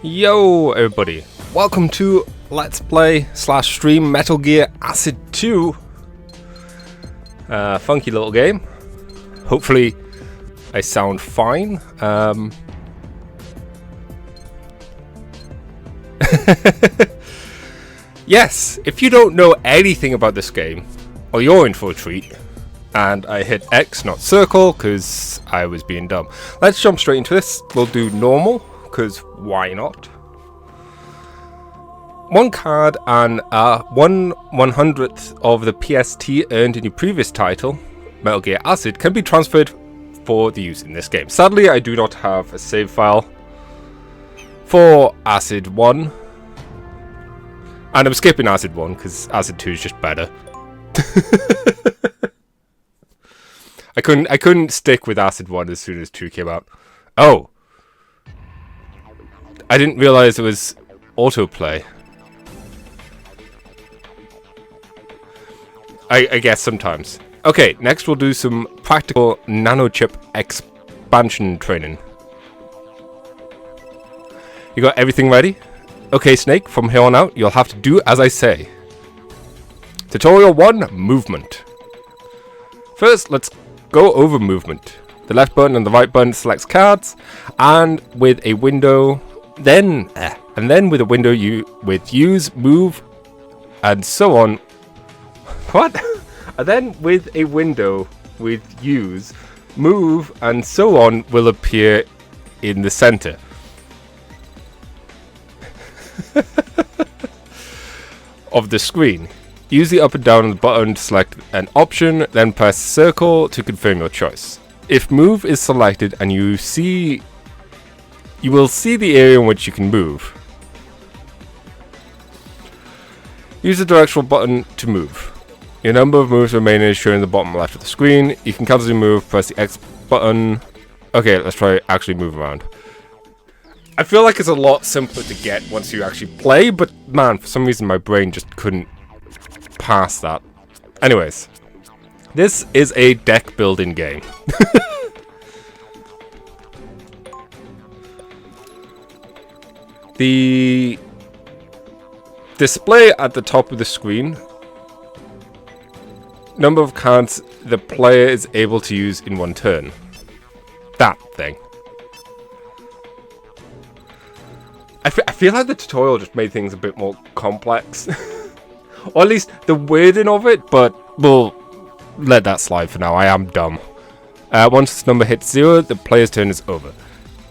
Yo everybody, welcome to Let's Play / Stream Metal Gear Acid 2. Funky little game. Hopefully I sound fine. Yes, if you don't know anything about this game, well, you're in for a treat. And I hit X, not circle, because I was being dumb. Let's jump straight into this. We'll do normal, because why not? One card and 1/100th of the PST earned in your previous title, Metal Gear Acid, can be transferred for the use in this game. Sadly, I do not have a save file for Acid 1. And I'm skipping Acid 1, because Acid 2 is just better. I couldn't stick with Acid 1 as soon as 2 came out. Oh! I didn't realize it was autoplay. I guess sometimes. Okay, next we'll do some practical nanochip expansion training. You got everything ready? Okay, Snake, from here on out, you'll have to do as I say. Tutorial 1, movement. First, let's go over movement. The left button and the right button selects cards, and with a window, then with a window with use, move, and so on. What? And then with a window with use, move, and so on will appear in the center. Of the screen. Use the up and down on the button to select an option, then press circle to confirm your choice. If move is selected and you will see the area in which you can move. Use the directional button to move. Your number of moves remaining is shown in the bottom left of the screen. You can cancel your move, press the X button. Okay, let's try actually move around. I feel like it's a lot simpler to get once you actually play, but man, for some reason my brain just couldn't pass that. Anyways, this is a deck building game. The display at the top of the screen, number of cards the player is able to use in one turn. That thing. I feel like the tutorial just made things a bit more complex. Or at least the wording of it, but we'll let that slide for now. I am dumb. Once this number hits 0, the player's turn is over.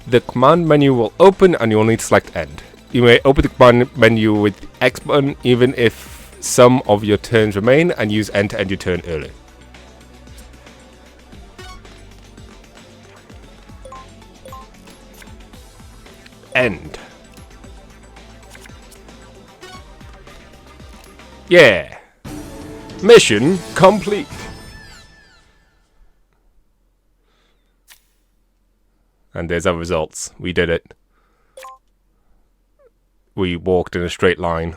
The command menu will open and you will need to select end. You may open the command menu with the X button even if some of your turns remain, and use end to end your turn early. End. Yeah. Mission complete. And there's our results. We did it. We walked in a straight line.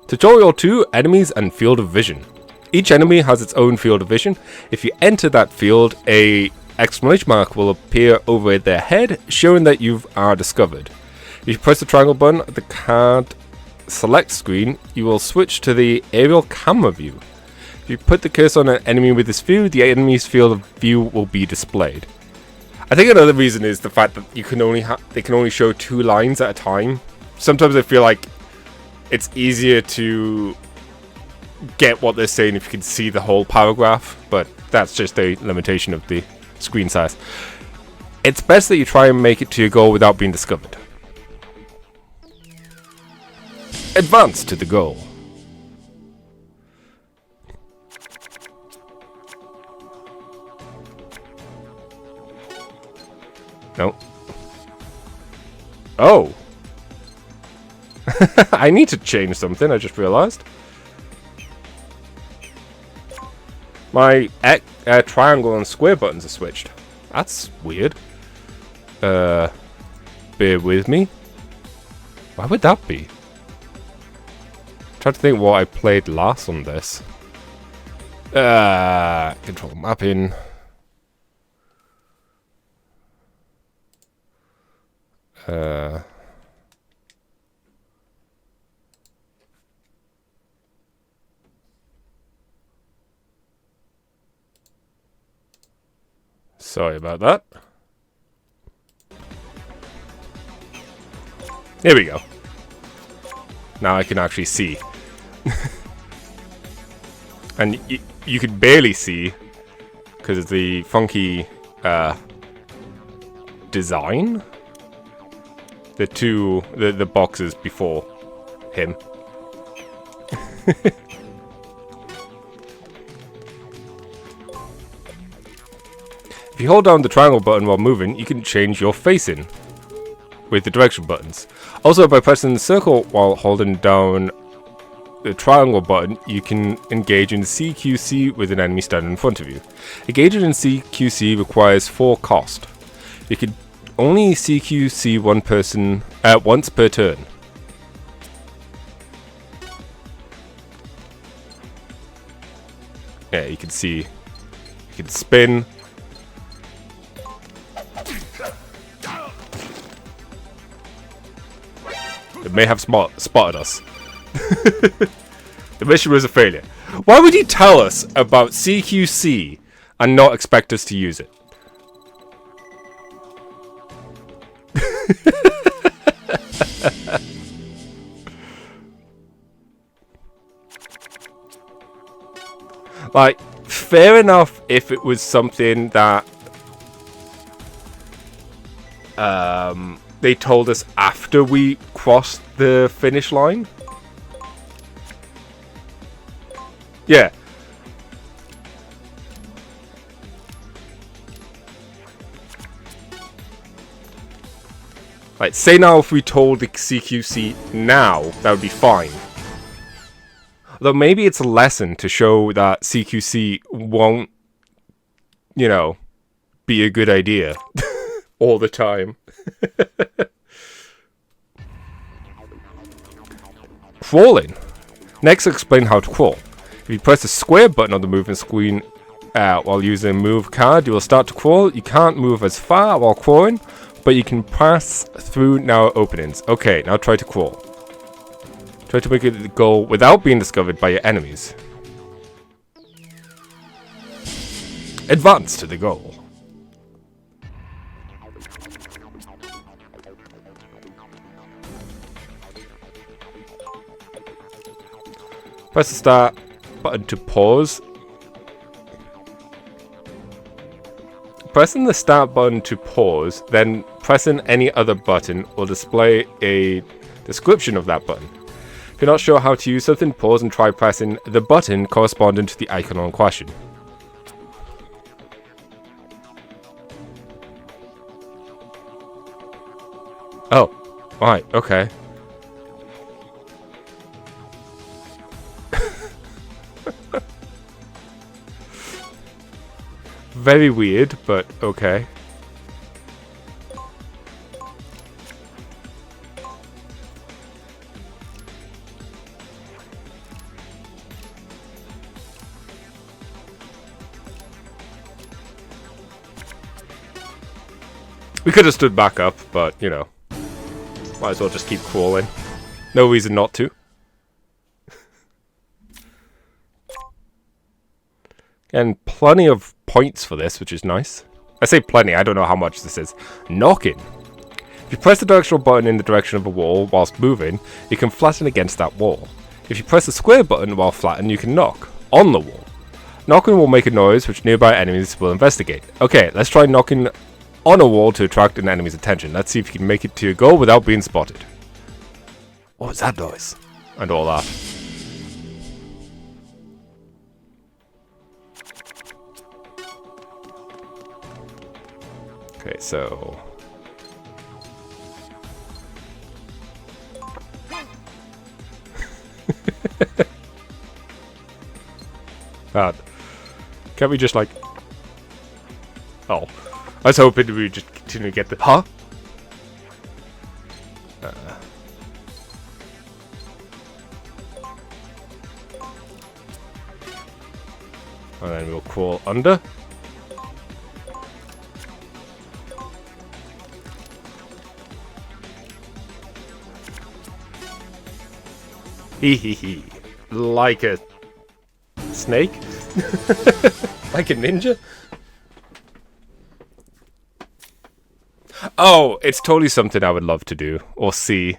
Tutorial 2, enemies and field of vision. Each enemy has its own field of vision. If you enter that field, a exclamation mark will appear over their head, showing that you are discovered. If you press the triangle button at the card select screen, you will switch to the aerial camera view. If you put the cursor on an enemy with this view, the enemy's field of view will be displayed. I think another reason is the fact that you can they can only show 2 lines at a time. Sometimes I feel like it's easier to get what they're saying if you can see the whole paragraph, but that's just a limitation of the screen size. It's best that you try and make it to your goal without being discovered. Advance to the goal. No. Oh. I need to change something, I just realized. My triangle and square buttons are switched. That's weird. Bear with me. Why would that be? Trying to think what I played last on this. Control mapping. Sorry about that. Here we go. Now I can actually see. And you could barely see because of the funky design. The boxes before him. If you hold down the triangle button while moving, you can change your facing with the direction buttons. Also, by pressing the circle while holding down the triangle button, you can engage in CQC with an enemy standing in front of you. Engaging in CQC requires 4 cost. You can only CQC one person once per turn. Yeah, you can see. You can spin. It may have spotted us. The mission was a failure. Why would you tell us about CQC and not expect us to use it? Like, fair enough if it was something that they told us after we crossed the finish line. Yeah. Like, say now if we told the CQC now, that would be fine. Though maybe it's a lesson to show that CQC won't, you know, be a good idea all the time. Crawling. Next, explain how to crawl. If you press the square button on the movement screen while using a move card, you will start to crawl. You can't move as far while crawling, but you can pass through narrow openings. Okay, now try to crawl. Try to make it go without being discovered by your enemies. Advance to the goal. Press the start button to pause. Pressing the start button to pause, then pressing any other button will display a description of that button. If you're not sure how to use something, pause and try pressing the button corresponding to the icon in question. Oh, right, okay. Very weird, but okay. We could have stood back up, but, you know, might as well just keep crawling. No reason not to. And plenty of points for this, which is nice. I say plenty, I don't know how much this is. Knocking. If you press the directional button in the direction of a wall whilst moving, you can flatten against that wall. If you press the square button while flattened, you can knock on the wall. Knocking will make a noise which nearby enemies will investigate. Okay, let's try knocking on a wall to attract an enemy's attention. Let's see if you can make it to your goal without being spotted. What was that noise? And all that. Okay, so... Can't we just like... Oh. I was hoping we would just continue to get the... Huh? And then we'll crawl under. Hee hee hee. Like a snake? Like a ninja? Oh, it's totally something I would love to do or see.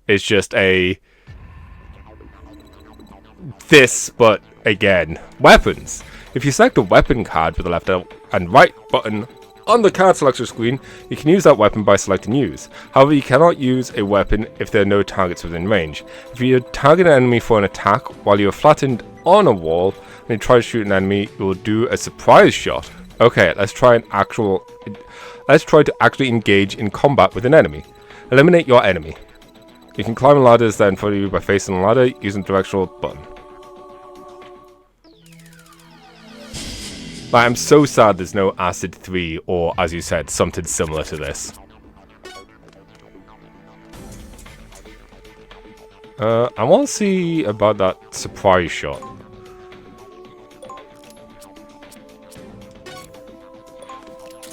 It's just a this, but again, weapons. If you select a weapon card with the left and right button on the card selection screen, you can use that weapon by selecting use. However, you cannot use a weapon if there are no targets within range. If you target an enemy for an attack while you are flattened on a wall and you try to shoot an enemy, you will do a surprise shot. Okay, let's try to actually engage in combat with an enemy. Eliminate your enemy. You can climb ladders that in front of you by facing the ladder using the directional button. Like, I'm so sad there's no Acid 3 or, as you said, something similar to this. I want to see about that surprise shot.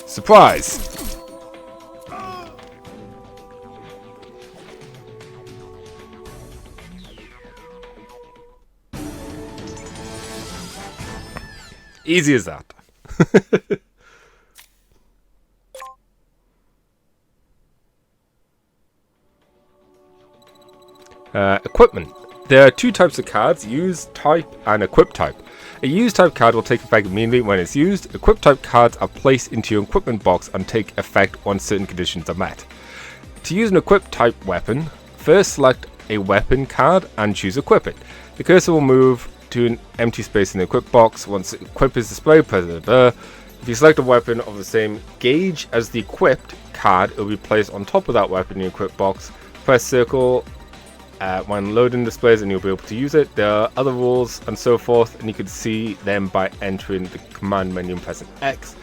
Surprise! Easy as that. Equipment. There are two types of cards, use type and equip type. A use type card will take effect immediately when it's used. Equip type cards are placed into your equipment box and take effect once certain conditions are met. To use an equip type weapon, first select a weapon card and choose equip it. The cursor will move to an empty space in the equip box. Once equip is displayed, if you select a weapon of the same gauge as the equipped card, it will be placed on top of that weapon in the equip box. Press circle when loading displays and you'll be able to use it. There are other rules and so forth, and you can see them by entering the command menu and pressing X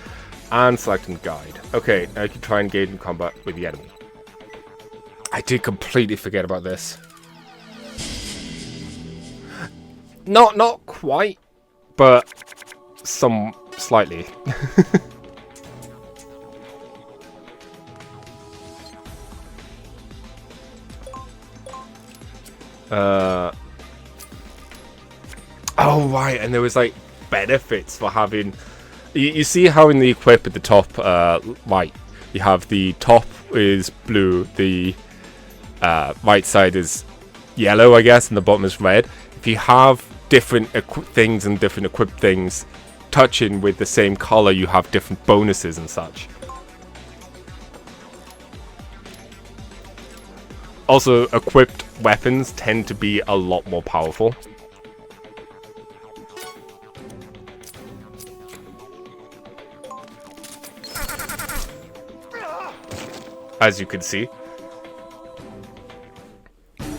and selecting guide. Okay, now you can try and engage in combat with the enemy. I did completely forget about this. Not quite, but some slightly. Oh right, and there was like benefits for having. You see how in the equip at the top, right, you have the top is blue, the right side is yellow, I guess, and the bottom is red. If you have different things and different equipped things touching with the same color, you have different bonuses and such. Also, equipped weapons tend to be a lot more powerful. As you can see.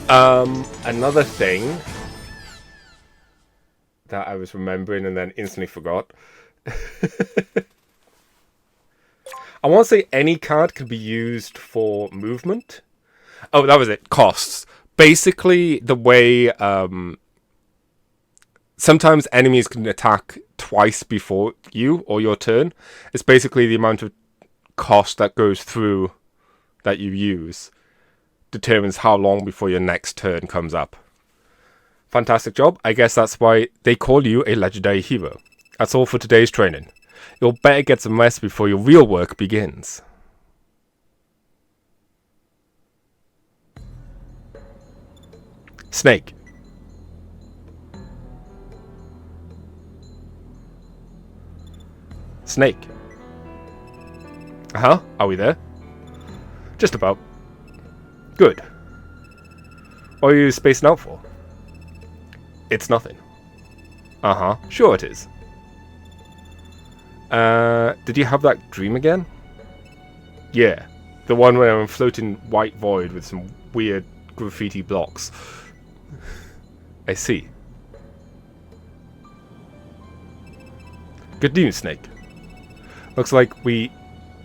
Another thing that I was remembering and then instantly forgot. I want to say any card can be used for movement. Oh, that was it. Costs. Basically, the way sometimes enemies can attack twice before you or your turn. It's basically the amount of cost that goes through that you use determines how long before your next turn comes up. Fantastic job. I guess that's why they call you a legendary hero. That's all for today's training. You'll better get some rest before your real work begins. Snake. Snake. Uh-huh. Are we there? Just about. Good. What are you spacing out for? It's nothing. Uh-huh. Sure it is. Did you have that dream again? Yeah. The one where I'm floating white void with some weird graffiti blocks. I see. Good news, Snake. Looks like we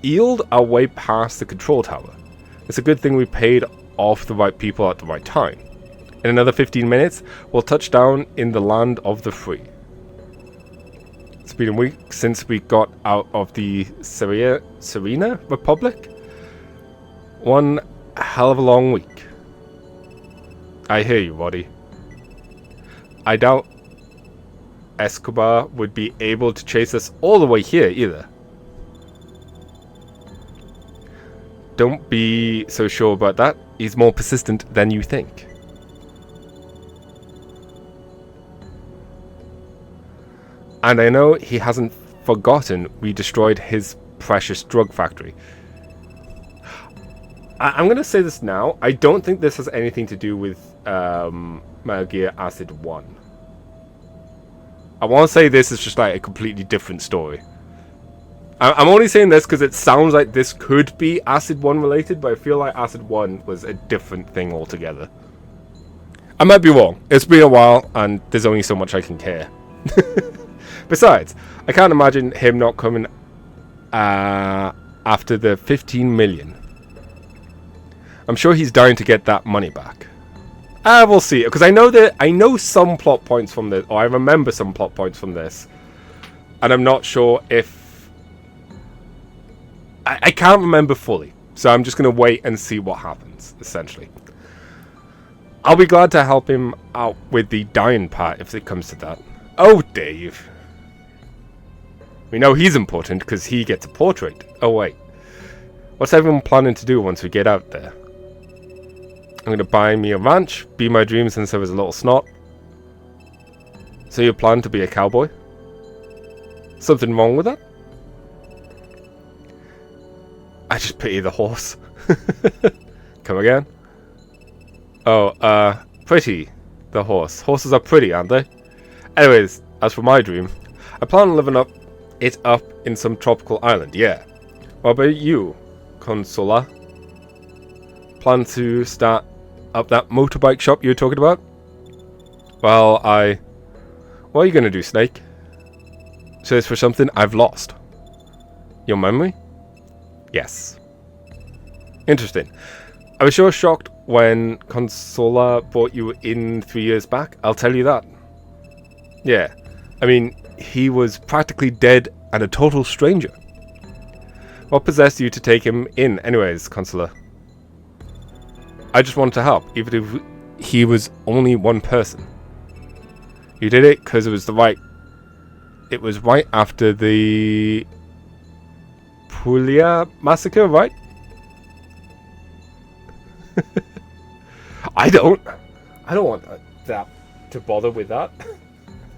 eeled our way past the control tower. It's a good thing we paid off the right people at the right time. In another 15 minutes, we'll touch down in the land of the free. It's been a week since we got out of the Serena Republic. One hell of a long week. I hear you, Roddy. I doubt Escobar would be able to chase us all the way here either. Don't be so sure about that. He's more persistent than you think. And I know he hasn't forgotten we destroyed his precious drug factory. I'm going to say this now. I don't think this has anything to do with Metal Gear Acid 1. I want to say this is just like a completely different story. I'm only saying this because it sounds like this could be Acid 1 related, but I feel like Acid 1 was a different thing altogether. I might be wrong. It's been a while, and there's only so much I can care. Besides, I can't imagine him not coming after the 15 million. I'm sure he's dying to get that money back. We'll see. Because I know some plot points from this, or I remember some plot points from this, and I'm not sure if I can't remember fully. So I'm just going to wait and see what happens. Essentially, I'll be glad to help him out with the dying part if it comes to that. Oh, Dave. We know he's important because he gets a portrait. Oh, wait. What's everyone planning to do once we get out there? I'm going to buy me a ranch, be my dream since I was a little snot. So you plan to be a cowboy? Something wrong with that? I just pity the horse. Come again? Oh, pretty. The horse. Horses are pretty, aren't they? Anyways, as for my dream, I plan on living it up in some tropical island, yeah. What about you, Consola? Plan to start up that motorbike shop you were talking about? Well, what are you going to do, Snake? Search for something I've lost. Your memory? Yes. Interesting. I was sure shocked when Consola brought you in 3 years back. I'll tell you that. Yeah. I mean, he was practically dead and a total stranger. What possessed you to take him in anyways, Consola? I just wanted to help, even if he was only one person. You did it because it was right after the Puglia massacre, right? I don't want that to bother with that.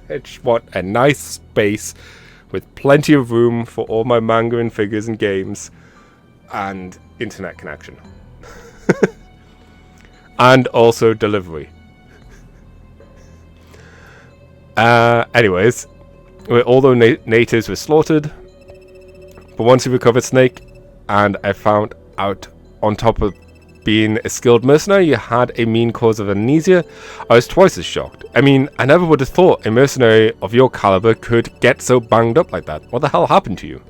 I just want a nice space with plenty of room for all my manga and figures and games and internet connection. And also delivery. Anyways, although natives were slaughtered, but once you recovered Snake, and I found out on top of being a skilled mercenary you had a mean cause of amnesia, I was twice as shocked. I mean, I never would have thought a mercenary of your caliber could get so banged up like that. What the hell happened to you?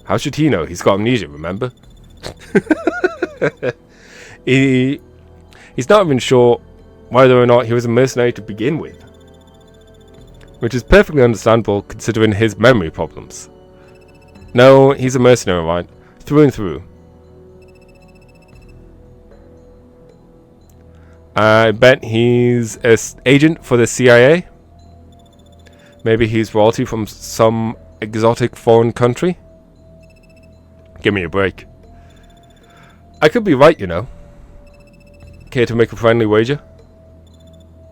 How should he know? He's got amnesia, remember? He's not even sure whether or not he was a mercenary to begin with. Which is perfectly understandable considering his memory problems. No, he's a mercenary, right? Through and through. I bet he's an agent for the CIA. Maybe he's royalty from some exotic foreign country. Give me a break. I could be right, you know. Care to make a friendly wager?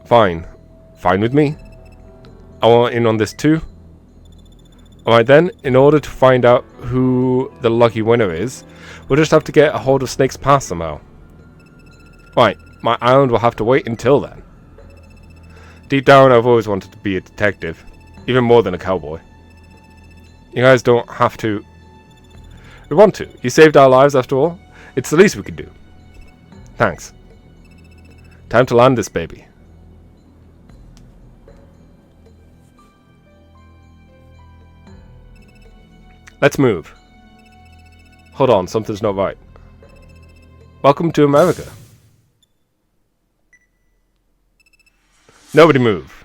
Fine. Fine with me. I want in on this too. Alright then, in order to find out who the lucky winner is, we'll just have to get a hold of Snake's past somehow. Right, my island will have to wait until then. Deep down, I've always wanted to be a detective. Even more than a cowboy. You guys don't have to... We want to. You saved our lives after all. It's the least we could do. Thanks. Time to land this baby. Let's move. Hold on, something's not right. Welcome to America. Nobody move.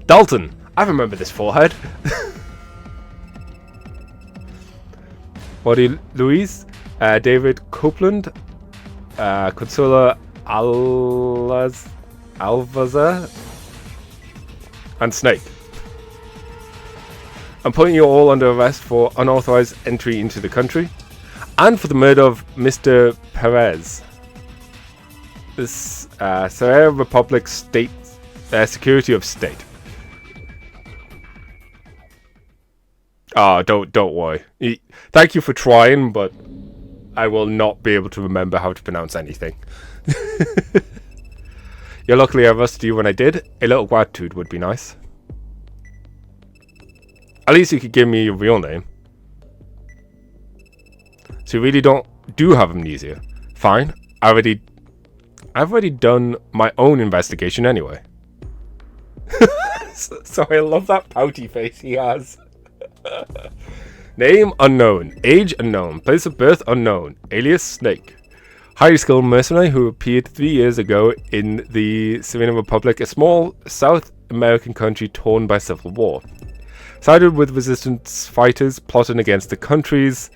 Dalton, I remember this forehead. Louise, David Copeland, Consola Alvazar, and Snake. I'm putting you all under arrest for unauthorized entry into the country and for the murder of Mr. Perez. This Sierra Republic State Security of State. Oh, don't worry. Thank you for trying, but I will not be able to remember how to pronounce anything. You're luckily I arrested you when I did. A little gratitude would be nice. At least you could give me your real name. So you really do have amnesia. Fine. I've already done my own investigation anyway. Sorry, I love that pouty face he has. Name unknown. Age unknown. Place of birth unknown. Alias Snake. Highly skilled mercenary who appeared 3 years ago in the Serena Republic, a small South American country torn by civil war. Sided with resistance fighters plotting against the country's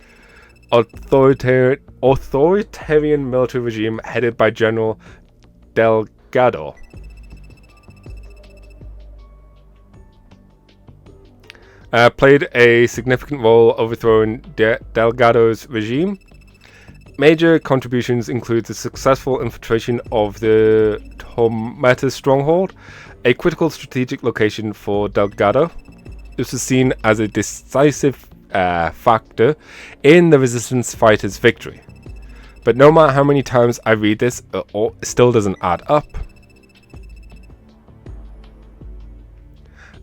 authoritarian military regime headed by General Delgado. Played a significant role overthrowing Delgado's regime. Major contributions include the successful infiltration of the Tormenta stronghold, a critical strategic location for Delgado. This was seen as a decisive factor in the resistance fighters' victory. But no matter how many times I read this, it still doesn't add up.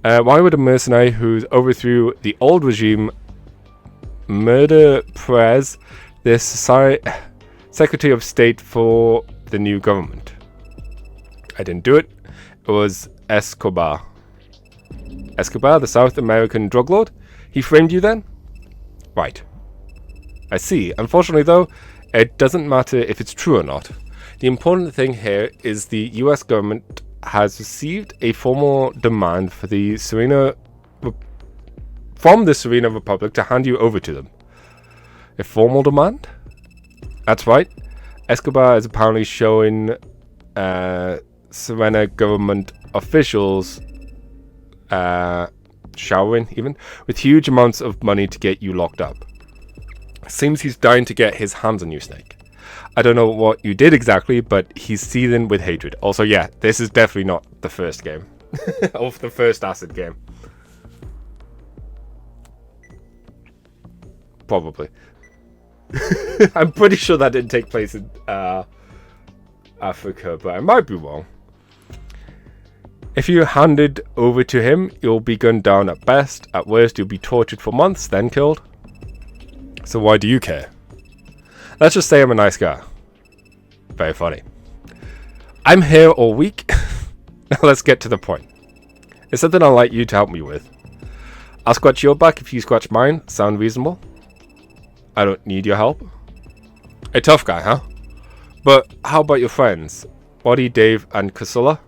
Why would a mercenary who overthrew the old regime murder Perez, the Secretary of State for the new government? I didn't do it. It was Escobar. Escobar, the South American drug lord? He framed you then? Right. I see. Unfortunately, though, it doesn't matter if it's true or not. The important thing here is the US government has received a formal demand for the from the Serena Republic to hand you over to them. A formal demand? That's right. Escobar is apparently showing Serena government officials showering even with huge amounts of money to get you locked up. Seems he's dying to get his hands on you, Snake. I don't know what you did exactly, but he's seething with hatred. Also, yeah, this is definitely not the first game. Or the first acid game. Probably. I'm pretty sure that didn't take place in Africa, but I might be wrong. If you're handed over to him, you'll be gunned down at best. At worst, you'll be tortured for months, then killed. So why do you care? Let's just say I'm a nice guy. Very funny. I'm here all week. Now let's get to the point. It's something I'd like you to help me with. I'll scratch your back if you scratch mine. Sound reasonable? I don't need your help. A tough guy, huh? But how about your friends? Buddy, Dave, and Casilla?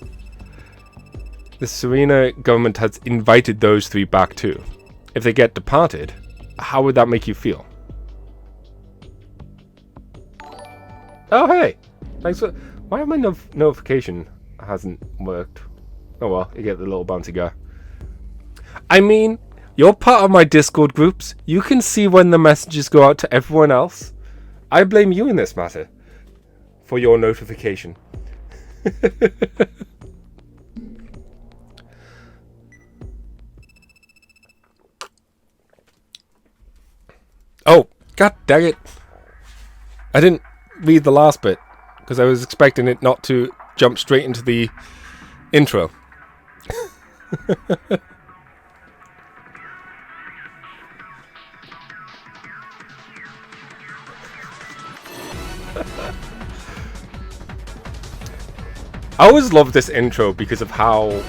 The Serena government has invited those three back too. If they get departed, how would that make you feel? Oh, hey! Thanks for... Why my notification hasn't worked? Oh well, you get the little bouncy guy. I mean, you're part of my Discord groups. You can see when the messages go out to everyone else. I blame you in this matter. For your notification. Oh, god dang it. I didn't read the last bit because I was expecting it not to jump straight into the intro. I always love this intro because of how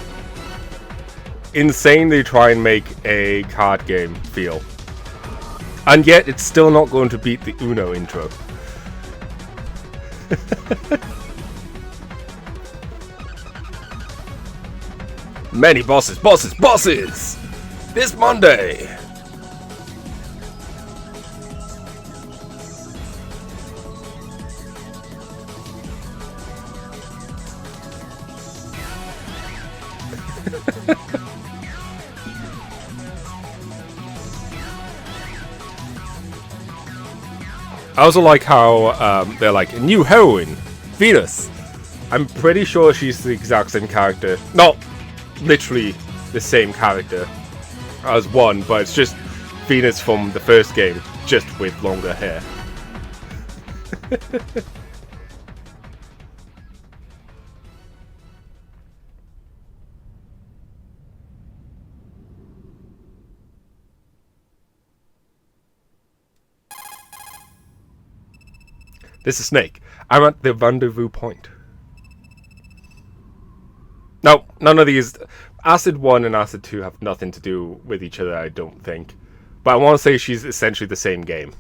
insane they try and make a card game feel. And yet it's still not going to beat the Uno intro. Many bosses, bosses, bosses! This Monday! I also like how they're like, a new heroine, Venus. I'm pretty sure she's the exact same character. Not literally the same character as one, but it's just Venus from the first game, just with longer hair. This is Snake. I'm at the rendezvous point. No, none of these. Acid 1 and Acid 2 have nothing to do with each other, I don't think. But I want to say she's essentially the same game.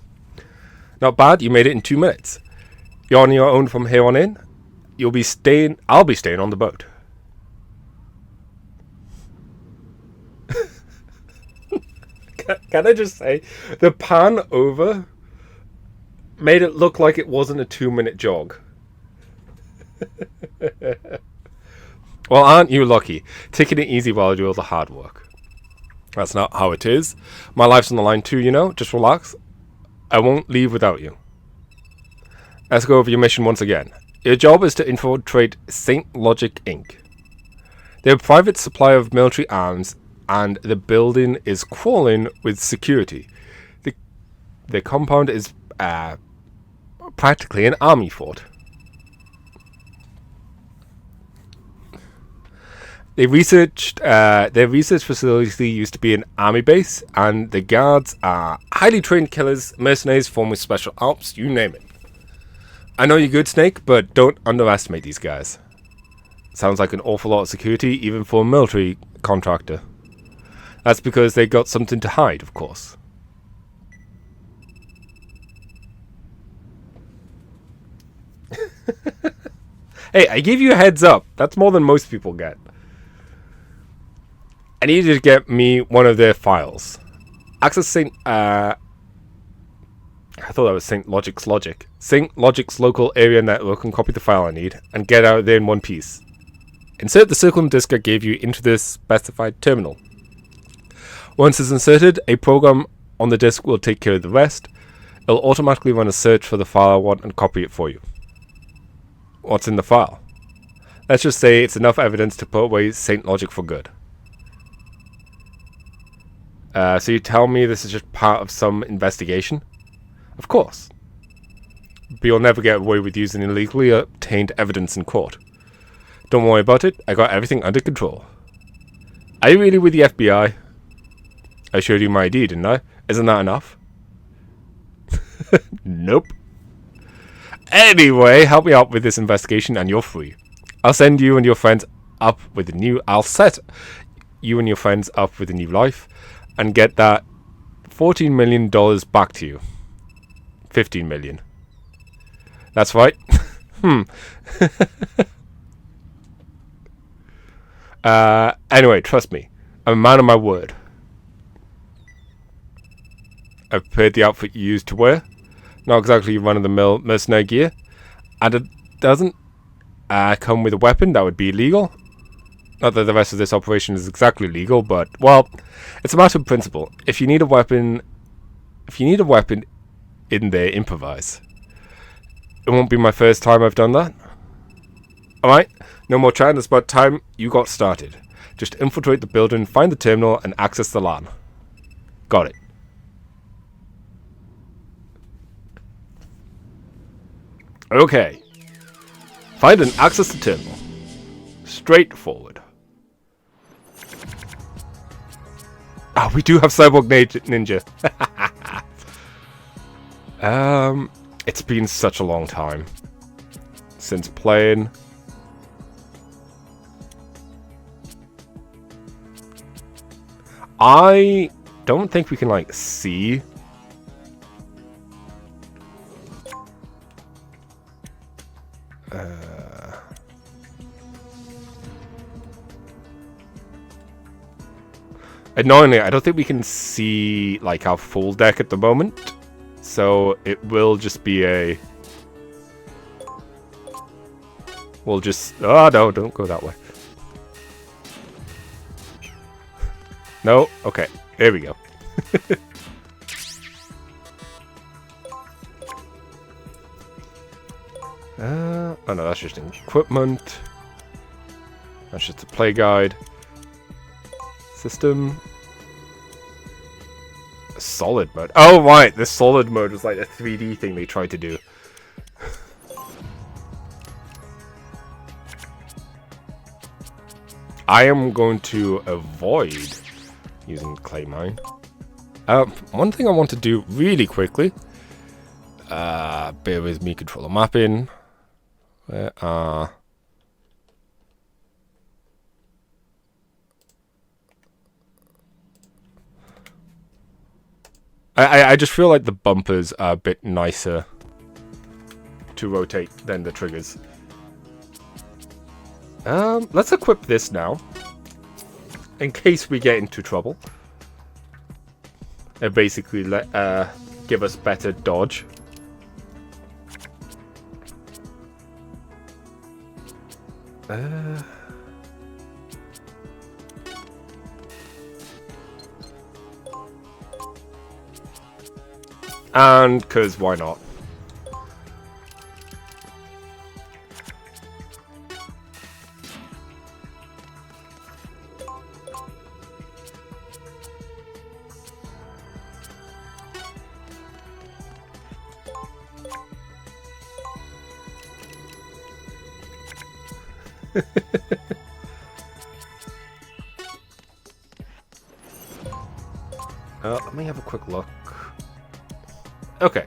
Not bad, you made it in 2 minutes. You're on your own from here on in. I'll be staying on the boat. Can I just say, the pan over made it look like it wasn't a 2-minute jog. Well, aren't you lucky? Taking it easy while I do all the hard work. That's not how it is. My life's on the line too, you know? Just relax. I won't leave without you. Let's go over your mission once again. Your job is to infiltrate St. Logic Inc. They're a private supplier of military arms, and the building is crawling with security. The compound is practically an army fort. Their research facility used to be an army base, and the guards are highly trained killers, mercenaries formed with special ops, you name it. I know you're good, Snake, but don't underestimate these guys. Sounds like an awful lot of security, even for a military contractor. That's because they got something to hide, of course. Hey, I gave you a heads up. That's more than most people get. I need you to get me one of their files. Access I thought that was St. Logic's logic. St. Logic's local area network and copy the file I need, and get out of there in one piece. Insert the circle and disk I gave you into this specified terminal. Once it's inserted, a program on the disk will take care of the rest. It'll automatically run a search for the file I want and copy it for you. What's in the file? Let's just say it's enough evidence to put away St. Logic for good. So you tell me this is just part of some investigation? Of course. But you'll never get away with using illegally obtained evidence in court. Don't worry about it, I got everything under control. Are you really with the FBI? I showed you my ID, didn't I? Isn't that enough? Nope. Anyway, help me out with this investigation and you're free. I'll set you and your friends up with a new life and get that $14 million back to you. 15 million. That's right. Anyway, trust me. I'm a man of my word. I've prepared the outfit you used to wear. Not exactly run-of-the-mill mercenary gear. And it doesn't come with a weapon. That would be illegal. Not that the rest of this operation is exactly legal, but, well, it's a matter of principle. If you need a weapon in there, improvise. It won't be my first time I've done that. Alright, no more chatting, it's about time you got started. Just infiltrate the building, find the terminal, and access the LAN. Got it. Okay. Find and access the terminal. Straightforward. Ah, we do have Cyborg Ninja. It's been such a long time since playing. I don't think we can, like, see. Annoyingly, I don't think we can see, like, our full deck at the moment. So it will just be a... We'll just... Oh, no, don't go that way. No? Okay. There we go. Oh no, that's just equipment. That's just a play guide. System. Solid mode. Oh right, the solid mode was like a 3D thing they tried to do. I am going to avoid using clay mine. One thing I want to do really quickly. Bear with me, controller mapping. Where are... I just feel like the bumpers are a bit nicer to rotate than the triggers. Let's equip this now, in case we get into trouble. And basically give us better dodge. And because why not? Let me have a quick look. Okay,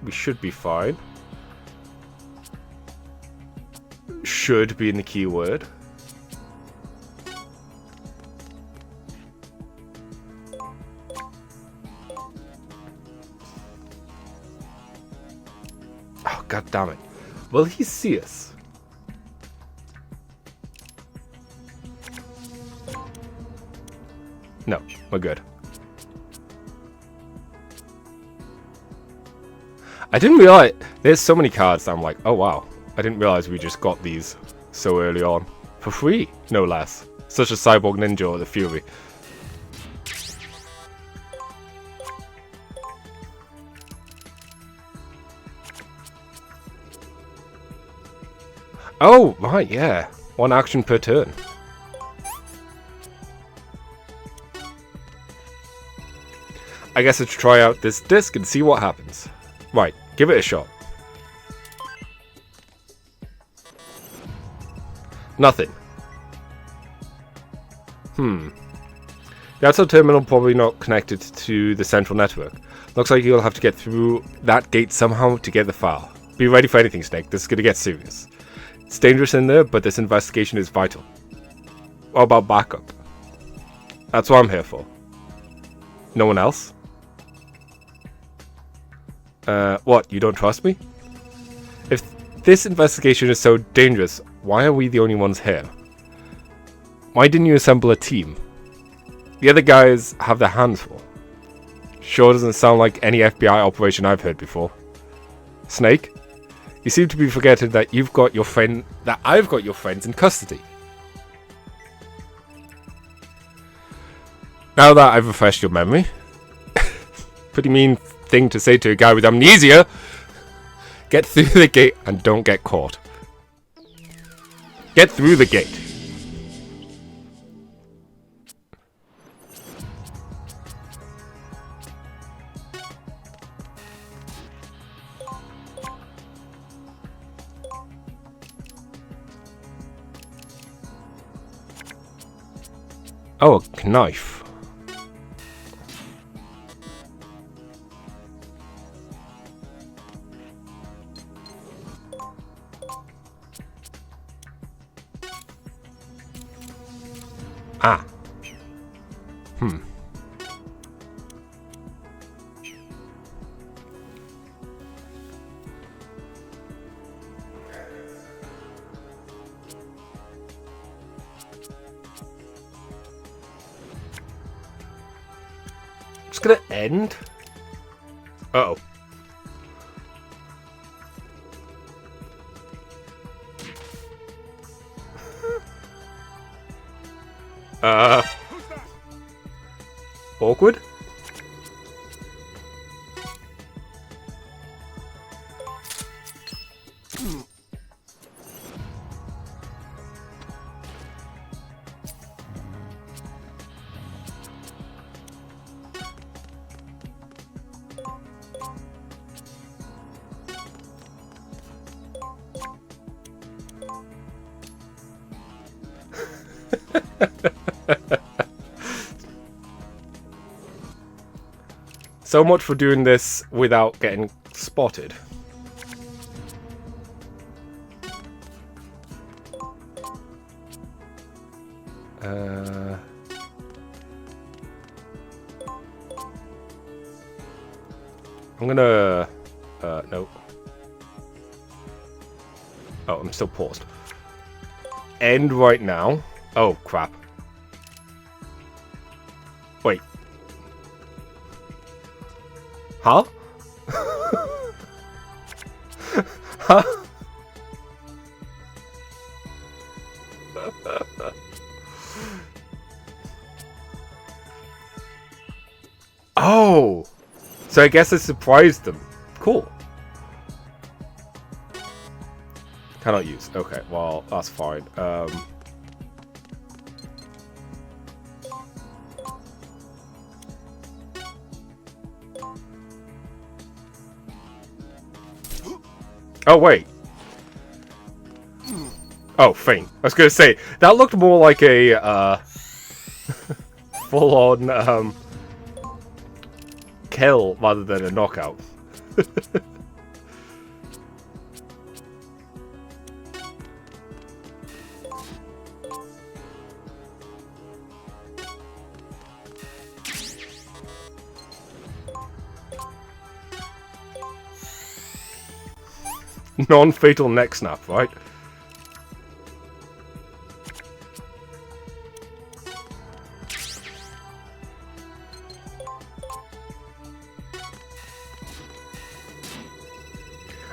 we should be fine. Should be in the keyword. Oh, god damn it. Will he see us? No, we're good. I didn't realize there's so many cards that I'm like, oh wow, I didn't realize we just got these so early on. For free, no less. Such as Cyborg Ninja or the Fury. Oh, right, yeah. One action per turn. I guess let's try out this disc and see what happens. Right, give it a shot. Nothing. The outside terminal probably not connected to the central network. Looks like you'll have to get through that gate somehow to get the file. Be ready for anything, Snake. This is gonna get serious. It's dangerous in there, but this investigation is vital. What about backup? That's what I'm here for. No one else? What, you don't trust me? If this investigation is so dangerous, why are we the only ones here? Why didn't you assemble a team? The other guys have their hands full. Sure doesn't sound like any FBI operation I've heard before. Snake, you seem to be forgetting that I've got your friends in custody. Now that I've refreshed your memory, pretty mean thing to say to a guy with amnesia. Get through the gate and don't get caught. Get through the gate. Oh, a knife. Ah. It's gonna end. Uh-oh. awkward. So much for doing this without getting spotted. I'm gonna... no. Oh, I'm still paused. End right now. Oh, crap. Wait. Huh? Huh? Oh! So I guess I surprised them. Cool. Cannot use. Okay, well, that's fine. Oh, wait. Oh, faint. I was gonna say, that looked more like a, full-on, kill rather than a knockout. Non-fatal neck snap, right?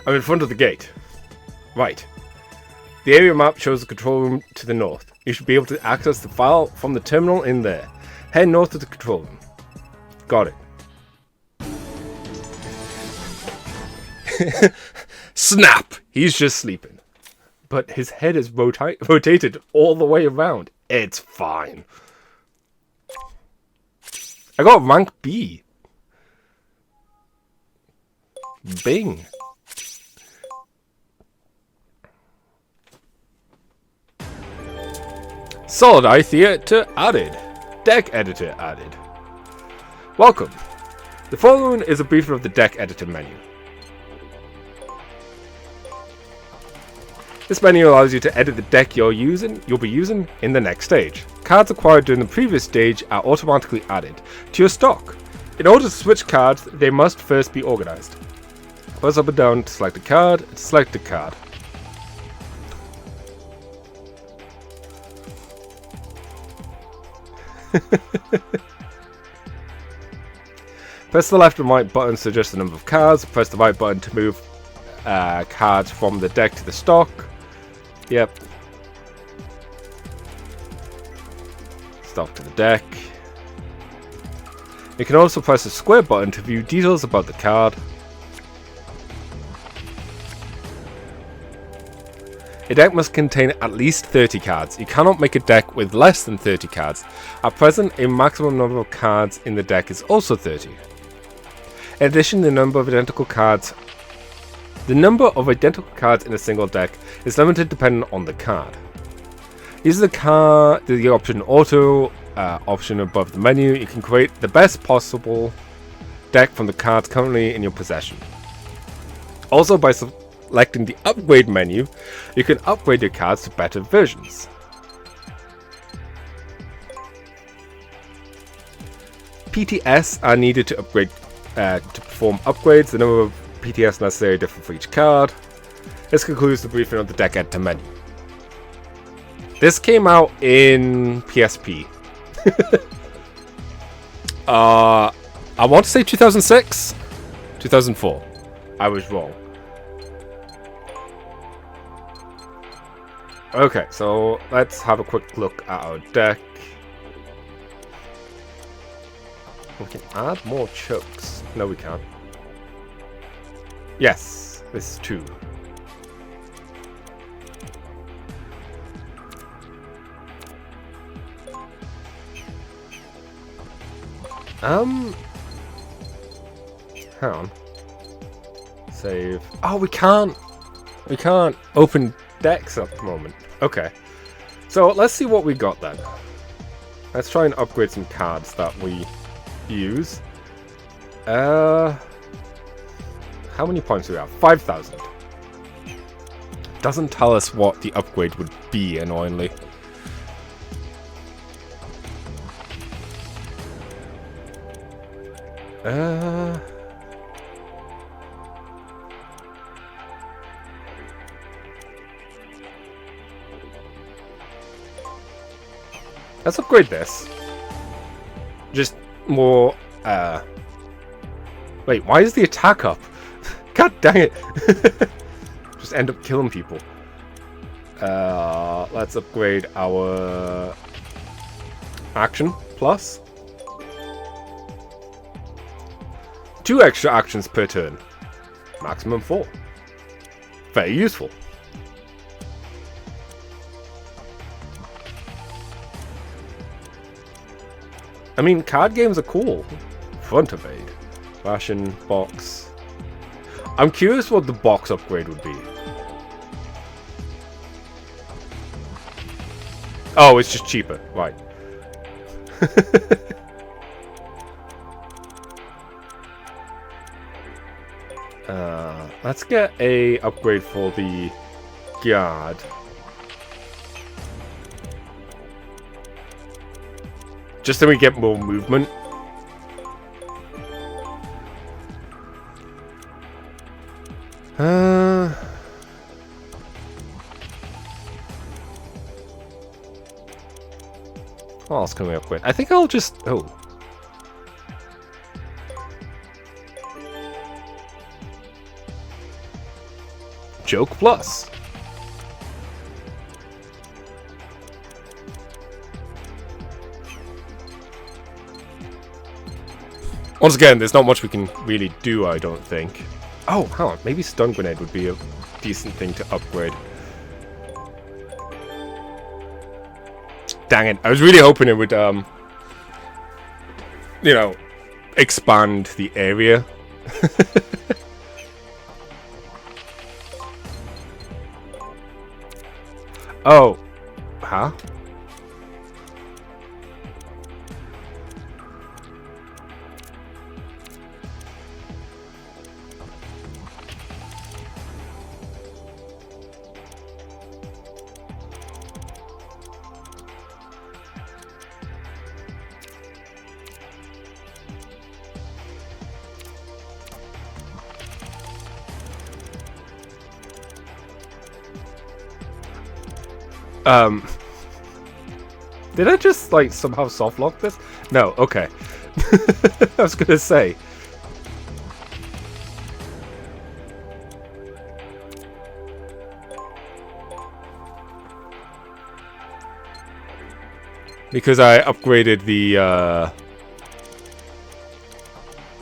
I'm in front of the gate. Right. The area map shows the control room to the north. You should be able to access the file from the terminal in there. Head north to the control room. Got it. Snap! He's just sleeping. But his head is rotated all the way around. It's fine. I got rank B. Bing. Solid Eye Theater added. Deck Editor added. Welcome. The following is a briefing of the Deck Editor menu. This menu allows you to edit the deck you'll be using in the next stage. Cards acquired during the previous stage are automatically added to your stock. In order to switch cards, they must first be organized. Press up and down to select a card, and select a card. Press the left and right buttons to adjust the number of cards. Press the right button to move cards from the deck to the stock. Yep. Stock to the deck. You can also press the square button to view details about the card. A deck must contain at least 30 cards. You cannot make a deck with less than 30 cards. At present, a maximum number of cards in the deck is also 30. In addition, the number of identical cards in a single deck is limited depending on the card. Using the option Auto option above the menu, you can create the best possible deck from the cards currently in your possession. Also, by selecting the upgrade menu, you can upgrade your cards to better versions. PTS are needed to upgrade to perform upgrades. The number of PTS necessary different for each card. This concludes the briefing of the Deck Editor menu. This came out in PSP. I want to say 2006? 2004. I was wrong. Okay, so let's have a quick look at our deck. We can add more chokes. No, we can't. Yes, this too. Hang on. Save. Oh, we can't. We can't open decks at the moment. Okay. So let's see what we got then. Let's try and upgrade some cards that we use. How many points do we have? 5,000. Doesn't tell us what the upgrade would be, annoyingly. Let's upgrade this. Just more, Wait, why is the attack up? God dang it! Just end up killing people. Let's upgrade our action plus. 2 extra actions per turn. Maximum 4. Very useful. I mean, card games are cool. Front evade. Ration, box. I'm curious what the box upgrade would be. Oh, it's just cheaper. Right. Let's get a upgrade for the guard. Just so we get more movement. What else can we upgrade? I think I'll just... Oh. Joke plus. Once again, there's not much we can really do, I don't think. Oh, hang on. Maybe stun grenade would be a decent thing to upgrade. Dang it. I was really hoping it would, you know, expand the area. Oh. Huh? Did I just, like, somehow softlock this? No, okay. I was gonna say. Because I upgraded the,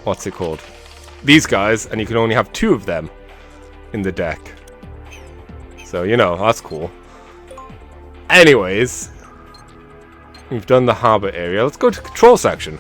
what's it called? These guys, and you can only have 2 of them in the deck. So, you know, that's cool. Anyways, we've done the harbor area. Let's go to control section.